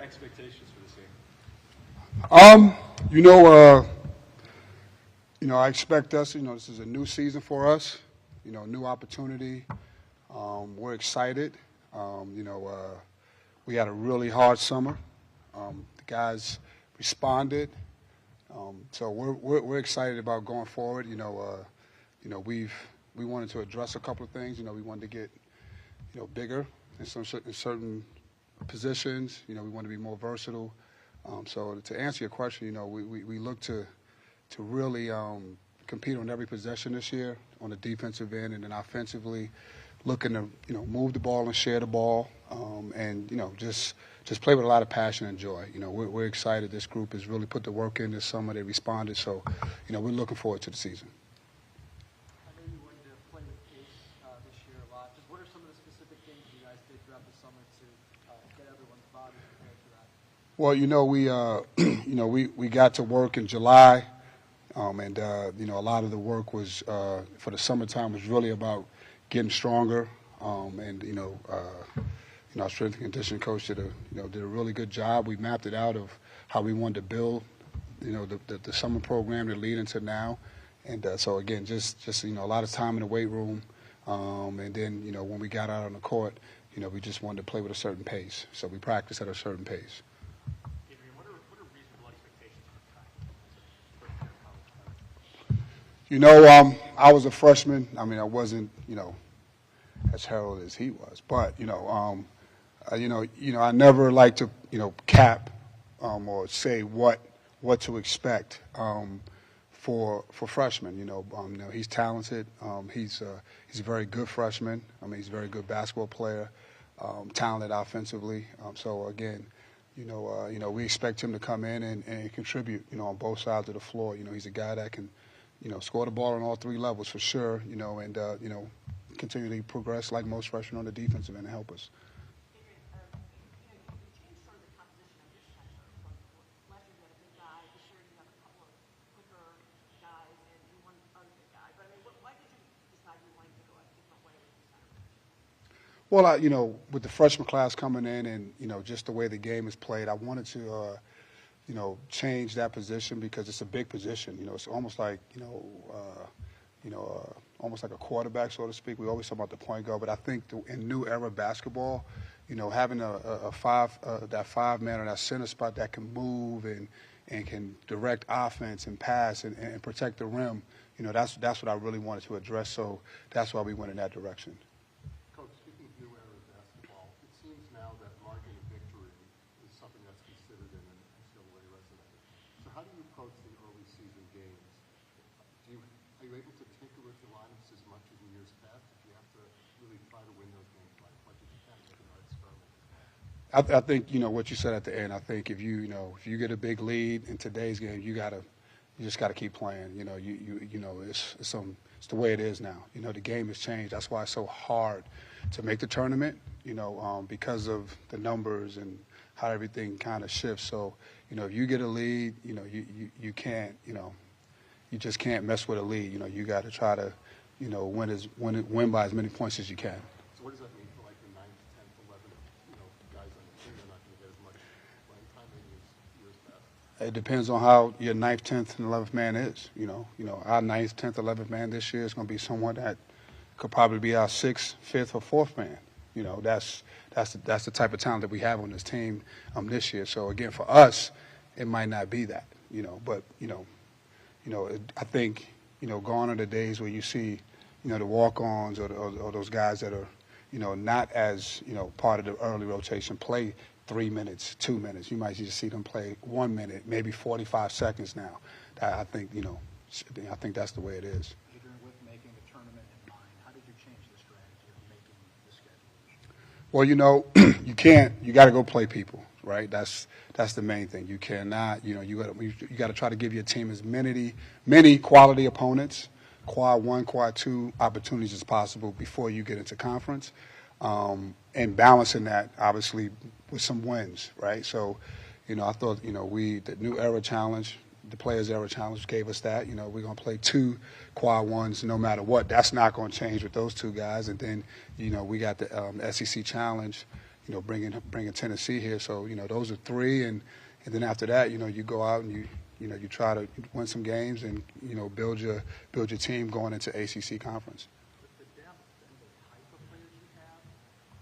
expectations for this game? You know, I expect us. This is a new season for us. New opportunity. We're excited. We had a really hard summer. The guys responded. So we're excited about going forward. We wanted to address a couple of things. We wanted to get bigger in certain positions. We want to be more versatile. So to answer your question, we look to really compete on every possession this year on the defensive end, and then offensively looking to move the ball and share the ball, and just play with a lot of passion and joy. We're excited. This group has really put the work in this summer. They responded, so we're looking forward to the season. I know you wanted to play with pace this year a lot. Just what are some of the specific things you guys did throughout the summer to get everyone's bodies prepared for that? Well, we got to work in July, and a lot of the work was for the summertime was really about getting stronger, and our strength and conditioning coach did a really good job. We mapped it out of how we wanted to build, the summer program to lead into now, and so again, just a lot of time in the weight room, and then when we got out on the court, we just wanted to play with a certain pace, so we practiced at a certain pace. Adrian, what are reasonable expectations for time? I was a freshman. I mean, I wasn't as heralded as he was, but I never like to cap or say what to expect for freshmen. He's talented. He's a very good freshman. I mean, he's a very good basketball player, talented offensively. So again, we expect him to come in and contribute. On both sides of the floor. He's a guy that can score the ball on all three levels for sure. And continue to progress like most freshmen on the defensive end and help us. Adrian, you changed sort of the composition of your center. From last year you had a big guy. This year you have a couple of quicker guys and one unfit guy. But I mean, why did you decide you wanted to go a different way with your center? Well, with the freshman class coming in and just the way the game is played, I wanted to change that position because it's a big position. It's almost like almost like a quarterback, so to speak. We always talk about the point guard, but I think in new era basketball, having that 5-man or that center spot that can move and can direct offense and pass and protect the rim, that's what I really wanted to address. So that's why we went in that direction. Coach, speaking of new era basketball, it seems now that margin of victory is something that's considered in an NCAA resume. So how do you approach the early season games? Are you able to tinker with the lineups as much as in years past? Did you have to really try to win those games as much as you can with an experiment? I think what you said at the end. I think if you get a big lead in today's game, you just gotta keep playing. It's the way it is now. The game has changed. That's why it's so hard to make the tournament. Because of the numbers and how everything kind of shifts. So if you get a lead, you can't you just can't mess with a lead. You got to try to win by as many points as you can. So what does that mean for like the 9th, 10th, 11th, guys on the team? They're not going to get as much playing time maybe as years past. It depends on how your 9th, 10th, and 11th man is. Our 9th, 10th, 11th man this year is going to be someone that could probably be our 6th, 5th, or 4th man. That's the type of talent that we have on this team this year. So again, for us, it might not be that. But I think gone are the days where you see the walk-ons or those guys that are not as part of the early rotation play 3 minutes, 2 minutes. You might just see them play 1 minute, maybe 45 seconds now. I think I think that's the way it is. Adrian, with making the tournament in mind, how did you change the strategy of making the schedule? Well, you can't. You got to go play people, right? That's the main thing. You cannot. You got to try to give your team as many quality opponents, quad 1, quad 2 opportunities as possible before you get into conference, and balancing that obviously with some wins, right? So, I thought the new era challenge, the Players Era Challenge gave us that. We're going to play 2 quad 1s no matter what. That's not going to change with those 2 guys. And then, we got the SEC Challenge, bringing Tennessee here. So those are three, and then after that, you go out and you try to win some games and build your team going into ACC conference. The depth and the type of players you have,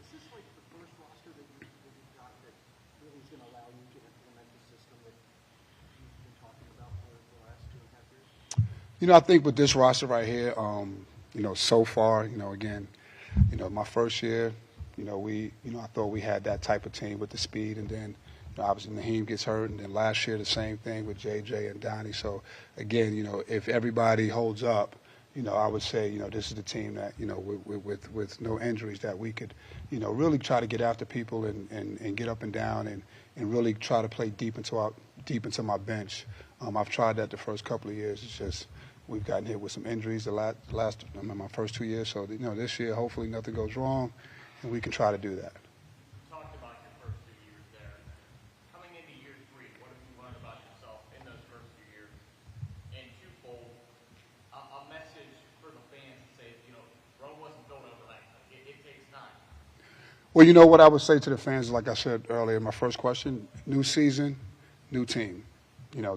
is this like the first roster that you've got that really is going to allow you to implement the system that you've been talking about for the last 2.5 years? I think with this roster right here, so far, again, my first year, I thought we had that type of team with the speed, and then obviously Naheem gets hurt, and then last year the same thing with JJ and Donnie. So again, if everybody holds up, I would say this is the team that with no injuries that we could really try to get after people and get up and down and really try to play deep into my bench. I've tried that the first couple of years. It's just we've gotten hit with some injuries the last my first 2 years. So this year hopefully nothing goes wrong, and we can try to do that. You talked about your first 2 years there. Coming into year 3, what have you learned about yourself in those first 2 years? And twofold, a message for the fans to say, Rome wasn't built overnight. It takes time. Well, what I would say to the fans, like I said earlier, my first question: new season, new team.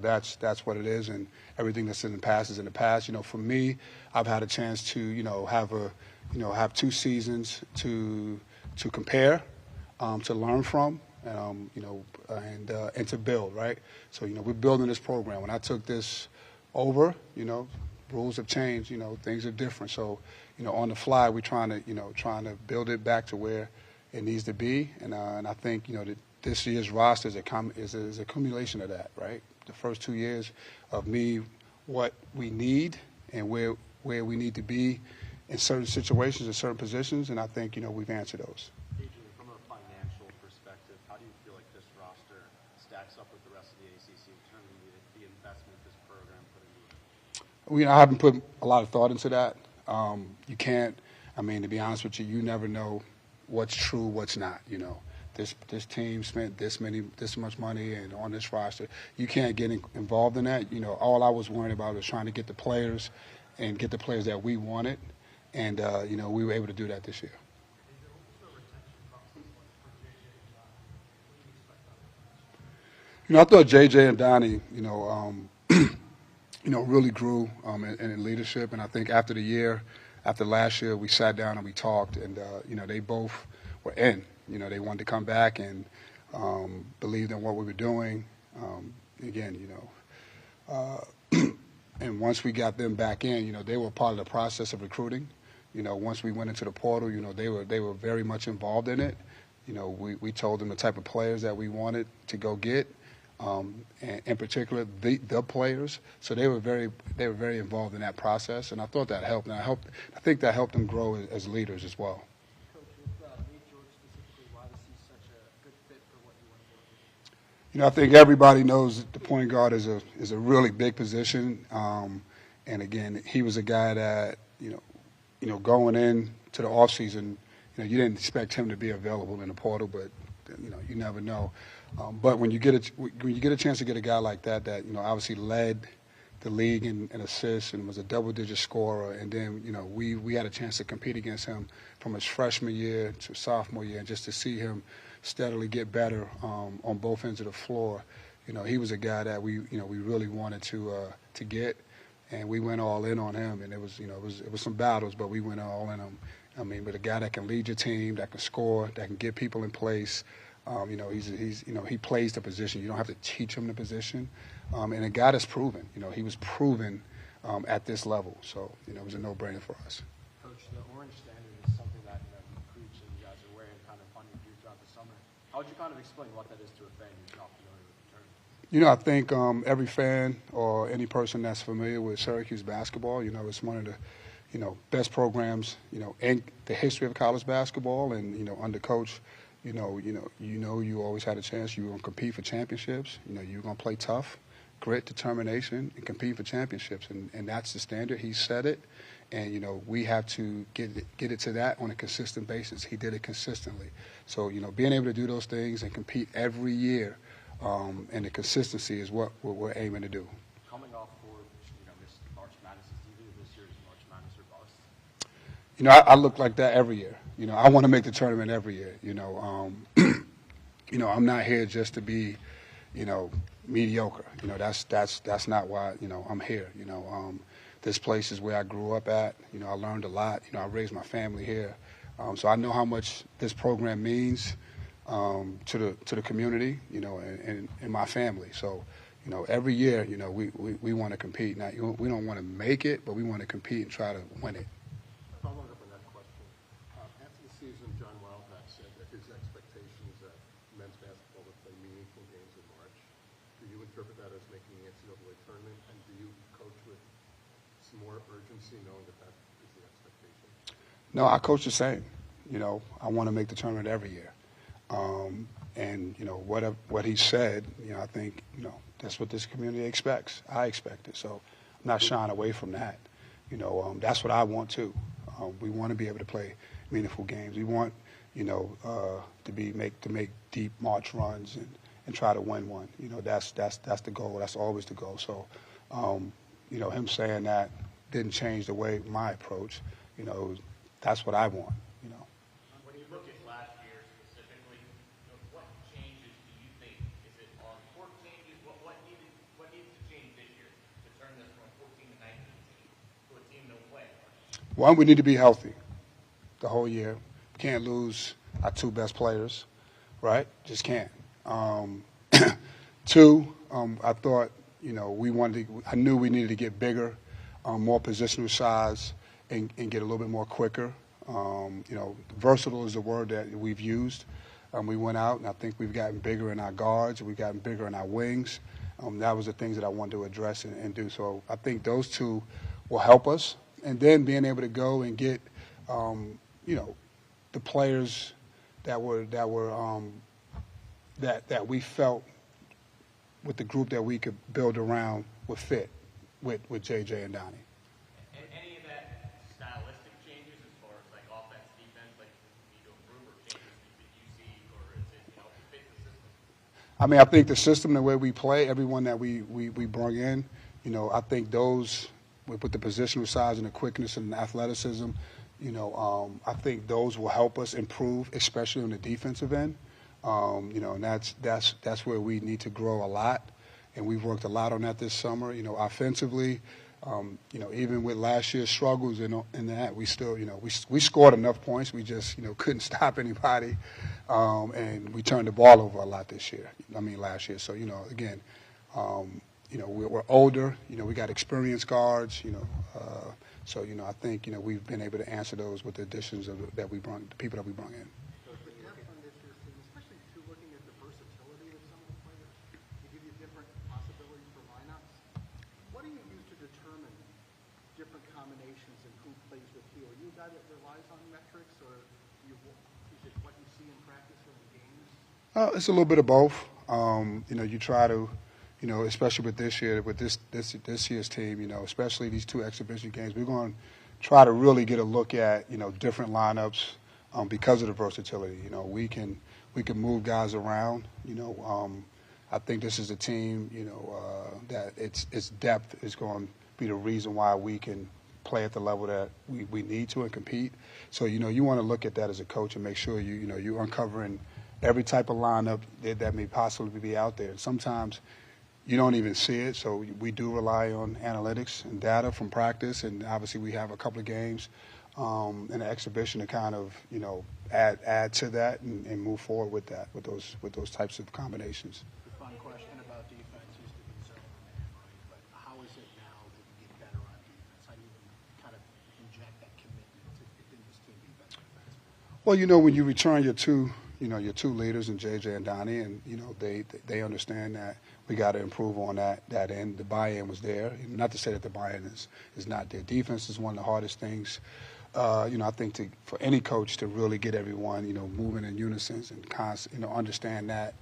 That's what it is, and everything that's in the past is in the past. For me, I've had a chance to have 2 seasons to compare, to learn from, and to build, right? So we're building this program. When I took this over, rules have changed. Things are different. So on the fly, we're trying to build it back to where it needs to be, and I think that this year's roster is a accumulation of that, right? The first 2 years of me, what we need and where we need to be in certain situations, in certain positions, and I think we've answered those. Adrian, from a financial perspective, how do you feel like this roster stacks up with the rest of the ACC in terms of the investment this program put into it? I haven't put a lot of thought into that. You can't. To be honest with you, you never know what's true, what's not. This team spent this much money and on this roster. You can't get involved in that. All I was worried about was trying to get the players and get the players that we wanted, and we were able to do that this year. I thought JJ and Donnie, really grew in leadership, and I think after last year, we sat down and we talked, and they both were in. They wanted to come back and believed in what we were doing. And once we got them back in, they were part of the process of recruiting. Once we went into the portal, they were very much involved in it. We told them the type of players that we wanted to go get, and in particular the players. So they were very involved in that process, and I thought that helped. And I think that helped them grow as leaders as well. I think everybody knows that the point guard is a really big position, and again, he was a guy that going into the offseason, you didn't expect him to be available in the portal, but you never know. But when you get a chance to get a guy like that obviously led the league in assists and was a double-digit scorer, and then we had a chance to compete against him from his freshman year to sophomore year, and just to see him steadily get better on both ends of the floor. He was a guy that we really wanted to get, and we went all in on him. And it was some battles, but we went all in on him. But a guy that can lead your team, that can score, that can get people in place. He plays the position. You don't have to teach him the position. And a guy that's proven. He was proven at this level. So it was a no-brainer for us. Coach, the orange standard is something that you preach and you guys are wearing kind of on your gear throughout the summer. How would you kind of explain what that is to a fan who's not familiar with the term? I think every fan or any person that's familiar with Syracuse basketball, it's one of the, best programs, in the history of college basketball, and under coach, you always had a chance. You were going to compete for championships. You were going to play tough, grit, determination, and compete for championships, and that's the standard. He set it. And, we have to get it to that on a consistent basis. He did it consistently. So, being able to do those things and compete every year, and the consistency is what we're aiming to do. Coming off for, this March Madness, is either this year's March Madness or bust? I look like that every year. You know, I want to make the tournament every year. You know, I'm not here just to be, you know, mediocre. You know, that's not why, you know, I'm here. You know, this place is where I grew up at. You know, I learned a lot. You know, I raised my family here. So I know how much this program means to the community, you know, and my family. So, you know, every year, you know, we want to compete. Now, we don't want to make it, but we want to compete and try to win it. Following up on that question, after the season, John Wildhack said that his expectation is that men's basketball would play meaningful games in March. Do you interpret that as making the NCAA tournament, and do you coach with some more urgency, knowing that that is the expectation? No, I coach the same. You know, I want to make the tournament every year. And, you know, what he said, you know, I think, you know, that's what this community expects. I expect it. So I'm not shying away from that. You know, that's what I want too. We want to be able to play meaningful games. We want, you know, to make deep March runs and try to win one. You know, that's the goal. That's always the goal. So, you know, him saying that didn't change the way my approach. You know, that's what I want. You know. When you look at last year specifically, you know, what changes do you think? Is it on court changes? What needs to change this year to turn this from a 14 to 19 team to a team that'll play? One, we need to be healthy the whole year. Can't lose our two best players, right? Just can't. Two, I thought, you know, I knew we needed to get bigger, more positional size, and get a little bit more quicker. You know, versatile is the word that we've used. We went out, and I think we've gotten bigger in our guards. We've gotten bigger in our wings. That was the things that I wanted to address and do. So I think those two will help us. And then being able to go and get, you know, the players that we felt with the group that we could build around would fit with JJ and Donnie. And any of that stylistic changes as far as like offense, defense, like need to improve or changes that you see, or is it, you know, fit the system? I mean, I think the system, the way we play, everyone that we bring in, you know, I think those with the positional size and the quickness and the athleticism, you know, I think those will help us improve, especially on the defensive end. You know, and that's where we need to grow a lot, and we've worked a lot on that this summer. You know, offensively, you know, even with last year's struggles in that, we still, you know, we scored enough points. We just, you know, couldn't stop anybody, and we turned the ball over a lot this year. I mean, last year. So, you know, again, you know, we're older. You know, we got experienced guards. You know, so you know, I think, you know, we've been able to answer those with the additions the people that we brought in. So the depth on this year's team, especially too, looking at the versatility of some of the players, to give you different possibilities for lineups. What do you use to determine different combinations and who plays with who? Are you a guy that relies on metrics, or is it what you see in practice or in games? It's a little bit of both. You know, you try to, you know, especially with this year, with this year's team, you know, especially these two exhibition games, we're going to try to really get a look at, you know, different lineups because of the versatility. You know, we can move guys around. You know, I think this is a team, you know, that its depth is going to be the reason why we can play at the level that we need to and compete. So, you know, you want to look at that as a coach and make sure you're uncovering every type of lineup that may possibly be out there. And sometimes you don't even see it, so we do rely on analytics and data from practice, and obviously we have a couple of games in the exhibition to kind of, you know, add to that and move forward with that, with those types of combinations. The fun question about defense used to be zone man, right? But how is it now that you get better on defense? How do you kind of inject that commitment in this team be better defensively? Well, you know, when you return your two leaders in JJ and Donnie, and you know they understand that we got to improve on that end. The buy-in was there. Not to say that the buy-in is not there. Defense is one of the hardest things. You know, I think for any coach to really get everyone, you know, moving in unison and you know, understand that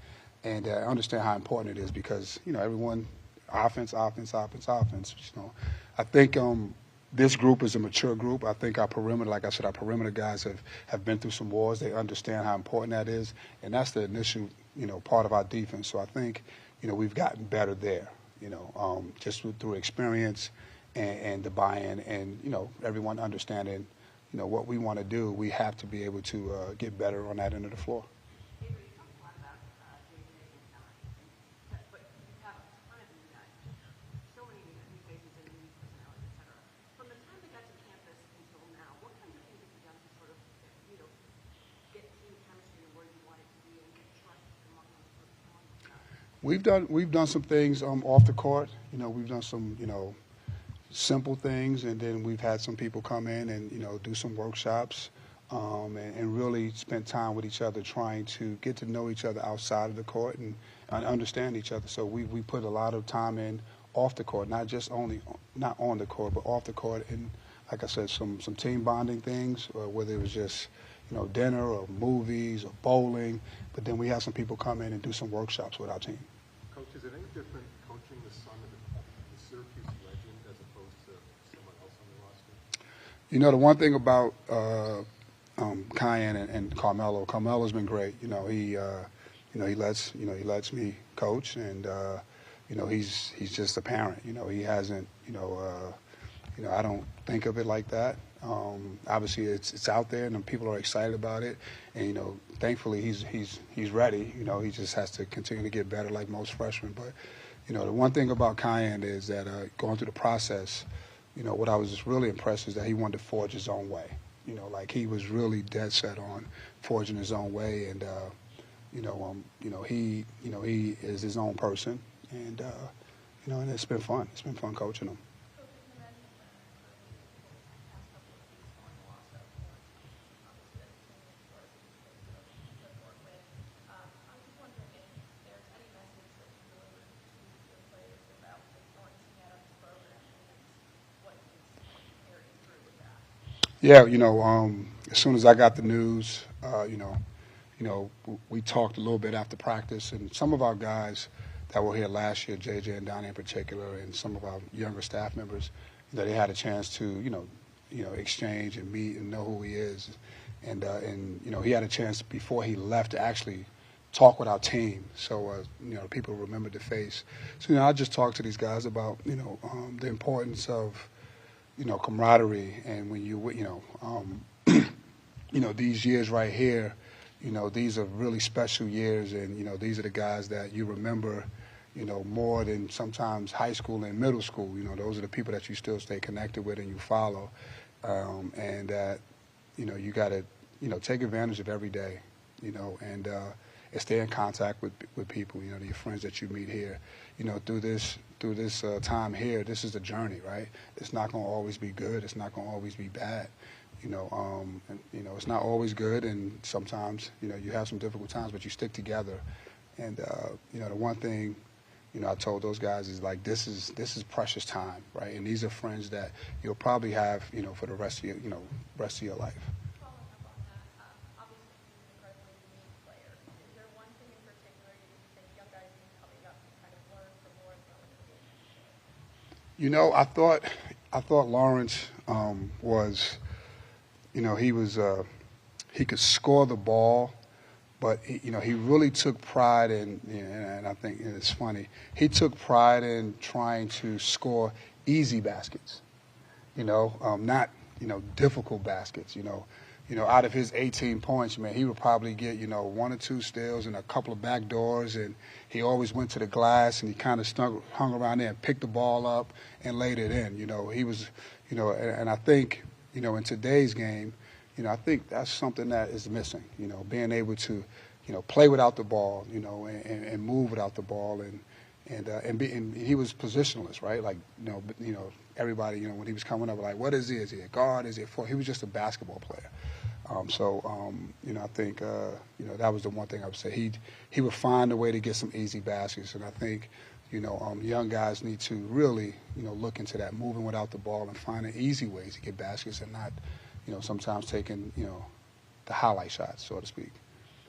and understand how important it is, because you know everyone, offense. You know, I think this group is a mature group. I think our perimeter, like I said, our perimeter guys have been through some wars. They understand how important that is, and that's the initial, you know, part of our defense. So I think, you know, we've gotten better there, you know, just through experience and the buy-in and, you know, everyone understanding, what we want to do, we have to be able to get better on that end of the floor. Avery, you talked a lot about JJ and Don, but you have a ton of new guys, so many new faces and new personalities, et cetera. From the time they got to campus until now, what kinds of things have you done to sort of, get team chemistry and where you want it to be and get trust among those guys? We've done some things off the court. We've done some simple things, and then we've had some people come in and do some workshops and really spend time with each other, trying to get to know each other outside of the court and understand each other. So we put a lot of time in off the court, not on the court, but off the court, and like I said, some team bonding things, or whether it was just dinner or movies or bowling. But then we have some people come in and do some workshops with our team. Coach, is it any different coaching the son of the Syracuse legend as opposed to someone else on the roster? The one thing about Cayenne and Carmelo's been great. He lets me coach, and he's just a parent. He hasn't. I don't think of it like that. Obviously, it's out there, and people are excited about it. And thankfully, he's ready. He just has to continue to get better, like most freshmen. But the one thing about Cayenne is that going through the process, what I was just really impressed is that he wanted to forge his own way. Like he was really dead set on forging his own way, and he is his own person, and and it's been fun. It's been fun coaching him. Yeah, as soon as I got the news, we talked a little bit after practice, and some of our guys that were here last year, JJ and Donnie in particular, and some of our younger staff members, they had a chance to, exchange and meet and know who he is, and he had a chance before he left to actually talk with our team, so people remembered the face. So I just talked to these guys about the importance of camaraderie, and when these years right here, these are really special years, and these are the guys that you remember, more than sometimes high school and middle school. Those are the people that you still stay connected with and you follow, and that you got to take advantage of every day, and stay in contact with people, your friends that you meet here, through this time here. This is a journey, right? It's not going to always be good. It's not going to always be bad. It's not always good, and sometimes you have some difficult times, but you stick together. And the one thing I told those guys is, like, this is precious time, right? And these are friends that you'll probably have for the rest of your life. Following up on that, obviously he's an incredibly unique player. Is there one thing in particular you think young guys coming up can kind of learn from Lawrence relative? I thought Lawrence was, he could score the ball, but he really took pride in, and I think it's funny, he took pride in trying to score easy baskets, not difficult baskets. Out of his 18 points, man, he would probably get 1 or 2 steals and a couple of back doors, and he always went to the glass, and he kind of hung around there and picked the ball up and laid it in. He was, and I think in today's game, I think that's something that is missing. Being able to play without the ball, and move without the ball, and he was positionless, right? Like everybody, when he was coming up, like, what is he? Is he a guard? Is he a forward? He was just a basketball player. I think that was the one thing I would say. He would find a way to get some easy baskets, and I think young guys need to really look into that, moving without the ball and finding easy ways to get baskets, and not sometimes taking the highlight shots, so to speak.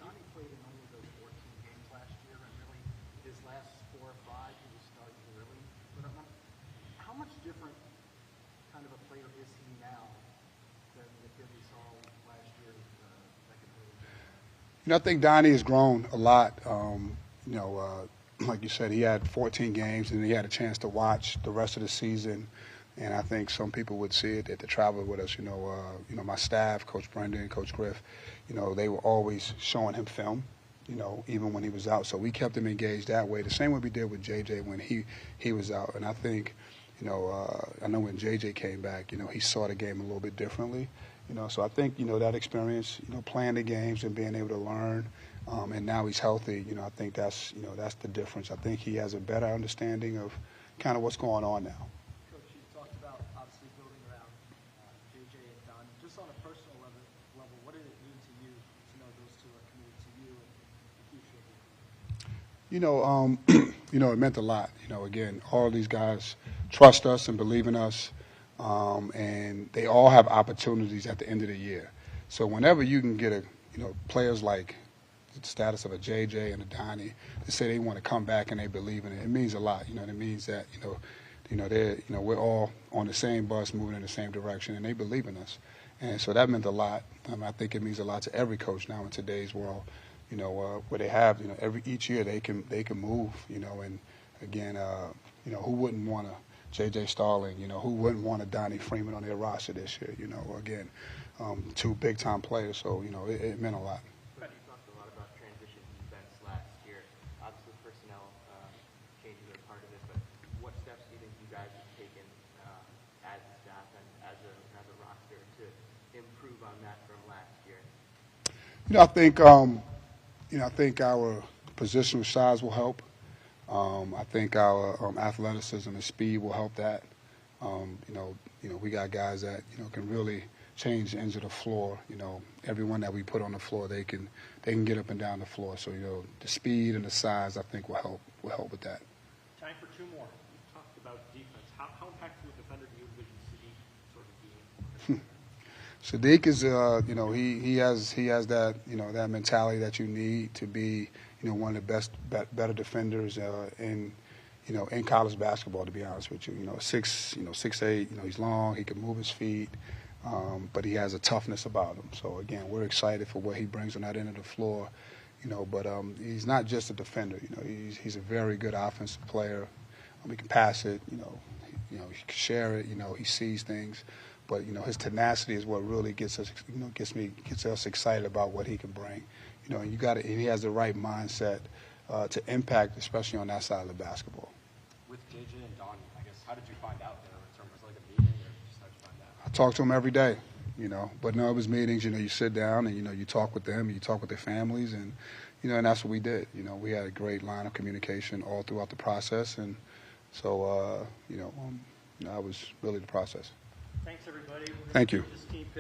Donnie played in only those 14 games last year, and really his last 4 or 5 he was starting early. But how much different kind of a player is he now than the kid we saw last year second early? I think Donnie has grown a lot. Like you said, he had 14 games, and he had a chance to watch the rest of the season. And I think some people would see it that traveled with us. My staff, Coach Brendan, Coach Griff, they were always showing him film, even when he was out. So we kept him engaged that way. The same way we did with JJ when he was out. And I think, I know when JJ came back, he saw the game a little bit differently. So I think, that experience, playing the games and being able to learn, and now he's healthy, I think that's the difference. I think he has a better understanding of kind of what's going on now. Coach, you talked about obviously building around JJ and Don. Just on a personal level, what did it mean to you to know those two are committed to you and the future? It meant a lot. Again, all these guys trust us and believe in us, and they all have opportunities at the end of the year. So whenever you can get players like the status of a JJ and a Donnie to say they want to come back and they believe in it, it means a lot. It means that we're all on the same bus moving in the same direction, and they believe in us. And so that meant a lot. I think it means a lot to every coach now in today's world. Where they have, each year they can move, and again, who wouldn't want a J.J. Starling, who wouldn't want a Donnie Freeman on their roster this year, again, two big-time players, so, it meant a lot. You talked a lot about transition defense last year. Obviously, personnel changes are part of it, but what steps do you think you guys have taken as a staff and as a roster to improve on that from last year? I think our positional size will help. I think our athleticism and speed will help that. We got guys that can really change the ends of the floor. Everyone that we put on the floor, they can get up and down the floor. So the speed and the size, I think, will help with that. Time for two more. You talked about defense. How impactful a defender do you envision Sadiq sort of being? Sadiq is, he has that, that mentality that you need to be, one of the better defenders in college basketball. To be honest with you, 6'8", he's long, he can move his feet, but he has a toughness about him. So again, we're excited for what he brings on that end of the floor, But he's not just a defender. He's a very good offensive player. He can pass it. He can share it. He sees things. But his tenacity is what really gets us, gets us excited about what he can bring. And he has the right mindset to impact, especially on that side of the basketball. With JJ and Donnie, I guess, how did you find out there? Was it like a meeting, or just how'd you find out? I talk to him every day, But no, it was meetings. You sit down and you talk with them, and you talk with their families, and and that's what we did. We had a great line of communication all throughout the process, and so that was really the process. Thanks, everybody. Thank you. This team pick.